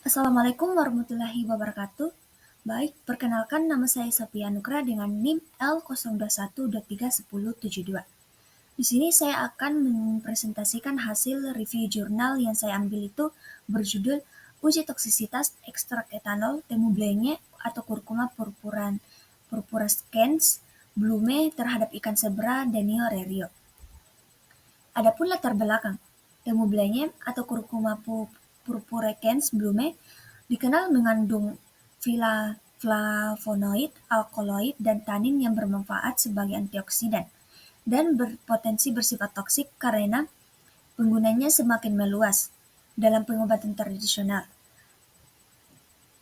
Assalamualaikum warahmatullahi wabarakatuh. Baik, perkenalkan nama saya Sophia Nukra dengan NIM L0212311072. Di sini saya akan mempresentasikan hasil review jurnal yang saya ambil itu berjudul Uji Toksisitas Ekstrak Etanol Temublenye atau Curcuma purpurescens blume terhadap ikan sebra Danio rerio. Adapun latar belakang, Temublenye atau Curcuma purpurescens blume dikenal mengandung flavonoid, alkaloid, dan tanin yang bermanfaat sebagai antioksidan dan berpotensi bersifat toksik karena penggunanya semakin meluas dalam pengobatan tradisional,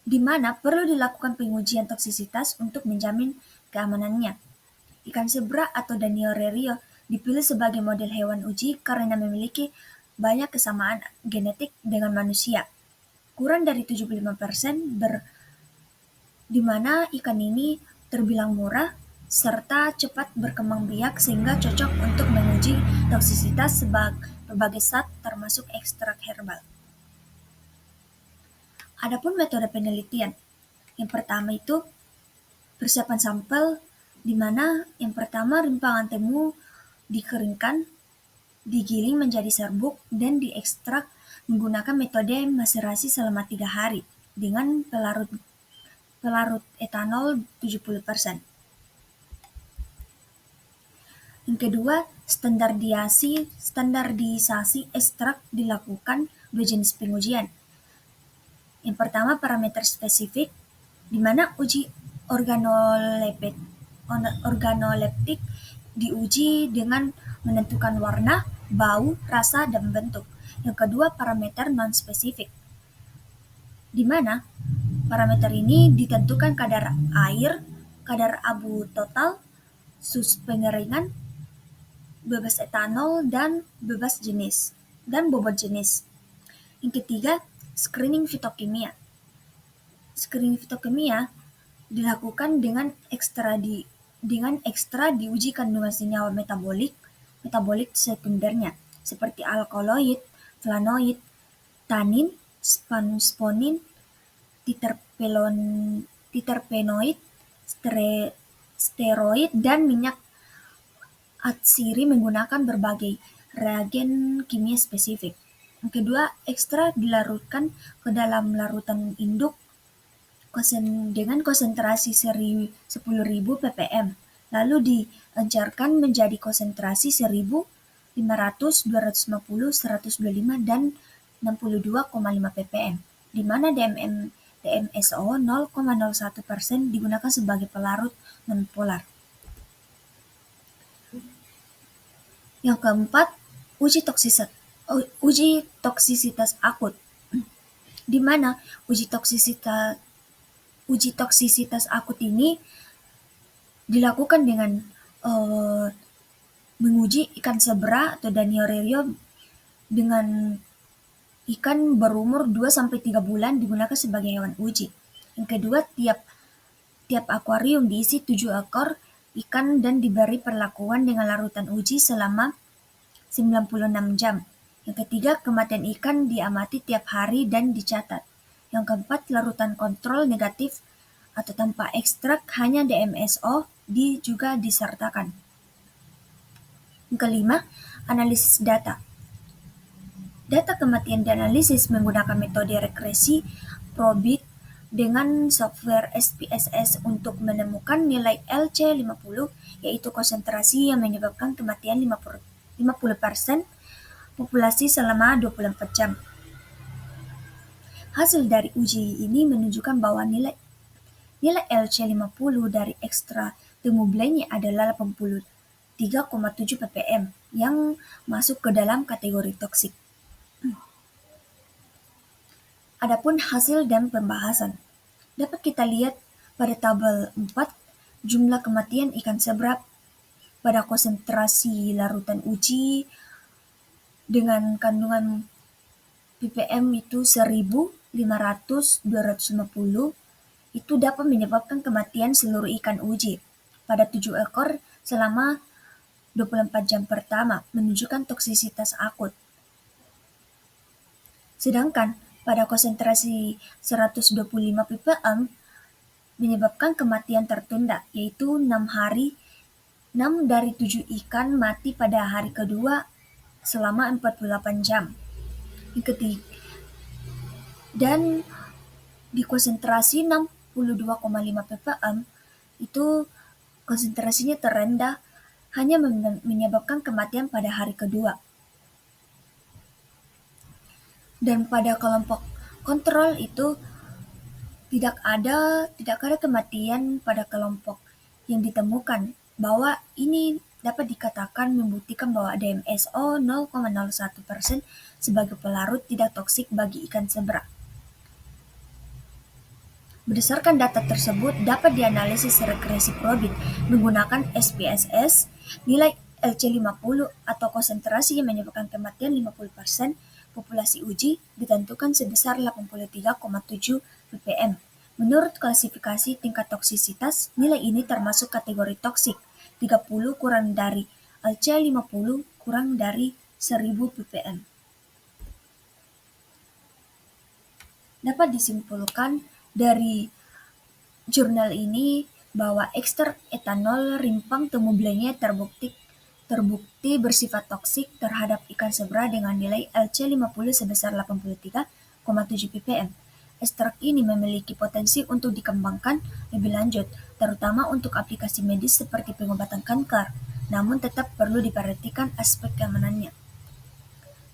di mana perlu dilakukan pengujian toksisitas untuk menjamin keamanannya. Ikan sebra atau Danio rerio dipilih sebagai model hewan uji karena memiliki banyak kesamaan genetik dengan manusia, kurang dari 75%, di mana ikan ini terbilang murah serta cepat berkembang biak sehingga cocok untuk menguji toksisitas berbagai zat termasuk ekstrak herbal. Adapun metode penelitian, yang pertama itu persiapan sampel, di mana yang pertama rimpangan temu dikeringkan, digiling menjadi serbuk, dan diekstrak menggunakan metode maserasi selama 3 hari dengan pelarut etanol 70%. Yang kedua, standarisasi ekstrak dilakukan dua jenis pengujian. Yang pertama, parameter spesifik, di mana uji organoleptik diuji dengan menentukan warna, bau, rasa, dan bentuk. Yang kedua, parameter non-spesifik, di mana parameter ini ditentukan kadar air, kadar abu total, suhu pengeringan, bebas etanol, dan bobot jenis. Yang ketiga, screening fitokimia. Screening fitokimia dilakukan dengan ekstra diuji kandungan senyawa metabolit sekundernya seperti alkaloid, flavonoid, tanin, sponin, titerpenoid, steroid, dan minyak atsiri menggunakan berbagai reagen kimia spesifik. Yang kedua, ekstra dilarutkan ke dalam larutan induk dengan konsentrasi 10.000 ppm, lalu diencerkan menjadi konsentrasi 1.000, 500, 250, 125, dan 62,5 ppm, di mana DMSO 0,01% digunakan sebagai pelarut nonpolar. Yang keempat, uji toksisitas akut, di mana uji toksisitas akut ini dilakukan dengan menguji ikan sebra atau Danio rerio dengan ikan berumur 2-3 bulan digunakan sebagai hewan uji. Yang kedua, tiap akuarium diisi 7 ekor ikan dan diberi perlakuan dengan larutan uji selama 96 jam. Yang ketiga, kematian ikan diamati tiap hari dan dicatat. Yang keempat, larutan kontrol negatif atau tanpa ekstrak hanya DMSO juga disertakan. Yang kelima, analisis data. Data kematian dianalisis menggunakan metode regresi probit dengan software SPSS untuk menemukan nilai LC50, yaitu konsentrasi yang menyebabkan kematian 50% populasi selama 24 jam. Hasil dari uji ini menunjukkan bahwa nilai LC50 dari ekstra Temublenye adalah 83,7 ppm yang masuk ke dalam kategori toksik. Adapun hasil dan pembahasan dapat kita lihat pada tabel 4, jumlah kematian ikan sebra pada konsentrasi larutan uji dengan kandungan ppm itu 1.000, 500, 250 itu dapat menyebabkan kematian seluruh ikan uji pada 7 ekor selama 24 jam pertama, menunjukkan toksisitas akut. Sedangkan pada konsentrasi 125 ppm menyebabkan kematian tertunda, yaitu 6 dari 7 ikan mati pada hari kedua selama 48 jam. Dan di konsentrasi 62,5 ppm itu konsentrasinya terendah, hanya menyebabkan kematian pada hari kedua. Dan pada kelompok kontrol itu tidak ada kematian pada kelompok yang ditemukan, bahwa ini dapat dikatakan membuktikan bahwa DMSO 0,01% sebagai pelarut tidak toksik bagi ikan sebra. Berdasarkan data tersebut, dapat dianalisis regresi probit menggunakan SPSS, nilai LC50 atau konsentrasi yang menyebabkan kematian 50% populasi uji ditentukan sebesar 83,7 ppm. Menurut klasifikasi tingkat toksisitas, nilai ini termasuk kategori toksik, 30 kurang dari LC50 kurang dari 1000 ppm. Dapat disimpulkan dari jurnal ini bahwa ekstrak etanol rimpang temu blengnya terbukti bersifat toksik terhadap ikan sebra dengan nilai LC50 sebesar 83,7 ppm. Ekstrak ini memiliki potensi untuk dikembangkan lebih lanjut, terutama untuk aplikasi medis seperti pengobatan kanker, namun tetap perlu diperhatikan aspek keamanannya.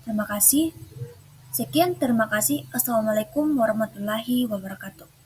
Terima kasih. Sekian, terima kasih. Assalamualaikum warahmatullahi wabarakatuh.